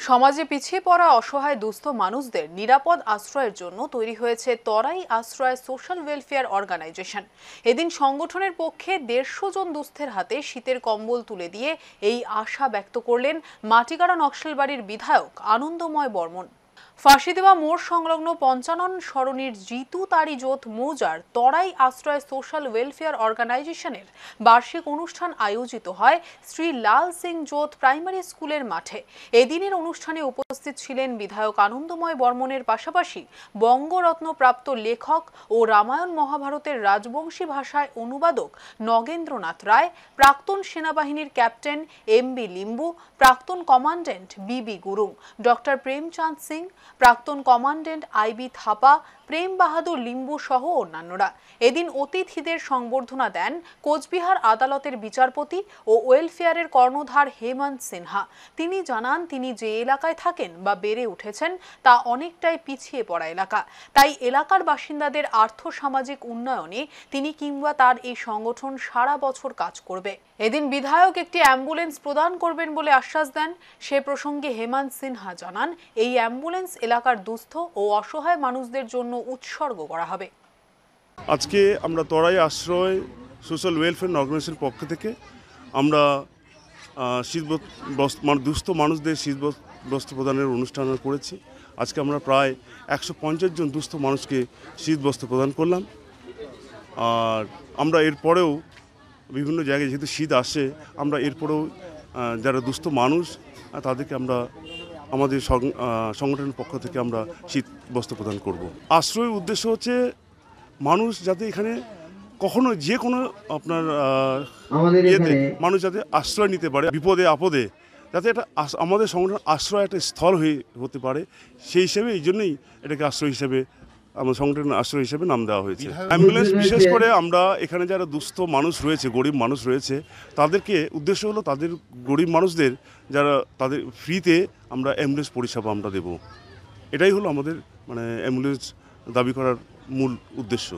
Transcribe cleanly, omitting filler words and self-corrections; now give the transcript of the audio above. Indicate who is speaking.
Speaker 1: সমাজে পিছিয়ে পড়া অসহায় দুস্থ মানুষদের নিরাপদ আশ্রয়ের জন্য তৈরি হয়েছে তরাই আশ্রয় সোশ্যাল ওয়েলফেয়ার অর্গানাইজেশন। এদিন সংগঠনের পক্ষে 150 জন দুস্থের হাতে শীতের কম্বল তুলে দিয়ে এই আশা ব্যক্ত করলেন মাটিগাড়া নকশালবাড়ির বিধায়ক আনন্দময় বর্মন। ফাঁসি দেওয়া মোড় সংলগ্ন 55 সরণির জিতু তারিজোত মৌজার তরাই আশ্রয় সোশ্যাল ওয়েলফেয়ার অর্গানাইজেশনের বার্ষিক অনুষ্ঠান আয়োজিত হয় শ্রী লাল সিং জোত প্রাইমারি স্কুলের মাঠে। এদিনের অনুষ্ঠানে উপস্থিত ছিলেন বিধায়ক আনন্দময় বর্মনের পাশাপাশি বঙ্গরত্ন প্রাপ্ত লেখক ও রামায়ণ মহাভারতের রাজবংশী ভাষায় অনুবাদক নগেন্দ্রনাথ রায়, প্রাক্তন সেনাবাহিনীর ক্যাপ্টেন এমবি লিম্বু, প্রাক্তন কমান্ড্যান্ট বিবি গুরুং, ডক্টর প্রেমচাঁদ সিং, প্রাক্তন কমান্ড্যান্ট আইবি থাপা, প্রেম বাহাদুর লিম্বু সহ অন্যান্যরা। এদিন অতিথিদের সংবর্ধনা দেন কোচবিহার আদালতের বিচারপতি ও ওয়েলফেয়ারের কর্ণধার হেমন্ত সিনহা। তিনি জানান, তিনি যে এলাকায় থাকেন বা বেড়ে উঠেছেন তা অনেকটাই পিছিয়ে পড়া এলাকা, তাই এলাকার বাসিন্দাদের আর্থসামাজিক উন্নয়নে তিনি কিংবা তার এই সংগঠন সারা বছর কাজ করবে। এদিন বিধায়ক একটি অ্যাম্বুলেন্স প্রদান করবেন বলে আশ্বাস দেন। সে প্রসঙ্গে হেমন্ত সিনহা জানান, এই অ্যাম্বুলেন্স এলাকার দুস্থ ও অসহায় মানুষদের জন্য উৎসর্গ করা হবে।
Speaker 2: আজকে আমরা তরাই আশ্রয় সোশ্যাল ওয়েলফেয়ার অর্গানাইজেশনের পক্ষ থেকে আমরা দুস্থ মানুষদের শীত বস্ত্র প্রদানের অনুষ্ঠান করেছি। আজকে আমরা প্রায় 150 জন দুস্থ মানুষকে শীত বস্ত্র প্রদান করলাম। আর আমরা এরপরেও বিভিন্ন জায়গায় যেহেতু শীত আসে, আমরা এরপরেও যারা দুস্থ মানুষ তাদেরকে আমরা আমাদের সংগঠনের পক্ষ থেকে আমরা শীত বস্ত্র প্রদান করব। আশ্রয়ের উদ্দেশ্য হচ্ছে মানুষ যাতে এখানে কখনো যে কোনো আপনার মানুষ যাতে আশ্রয় নিতে পারে, বিপদে আপদে যাতে এটা আমাদের সংগঠন আশ্রয় একটা স্থল হতে পারে, সেই হিসেবে এই জন্যই এটাকে আশ্রয় হিসেবে আমাদের সংগঠনের আশ্রয় হিসেবে নাম দেওয়া হয়েছে। অ্যাম্বুলেন্স বিশেষ করে আমরা এখানে যারা দুস্থ মানুষ রয়েছে, গরিব মানুষ রয়েছে, তাদেরকে উদ্দেশ্য হলো তাদের গরিব মানুষদের যারা তাদের ফ্রিতে আমরা অ্যাম্বুলেন্স পরিষেবা আমরা দেব। এটাই হলো আমাদের অ্যাম্বুলেন্স দাবি করার মূল উদ্দেশ্য।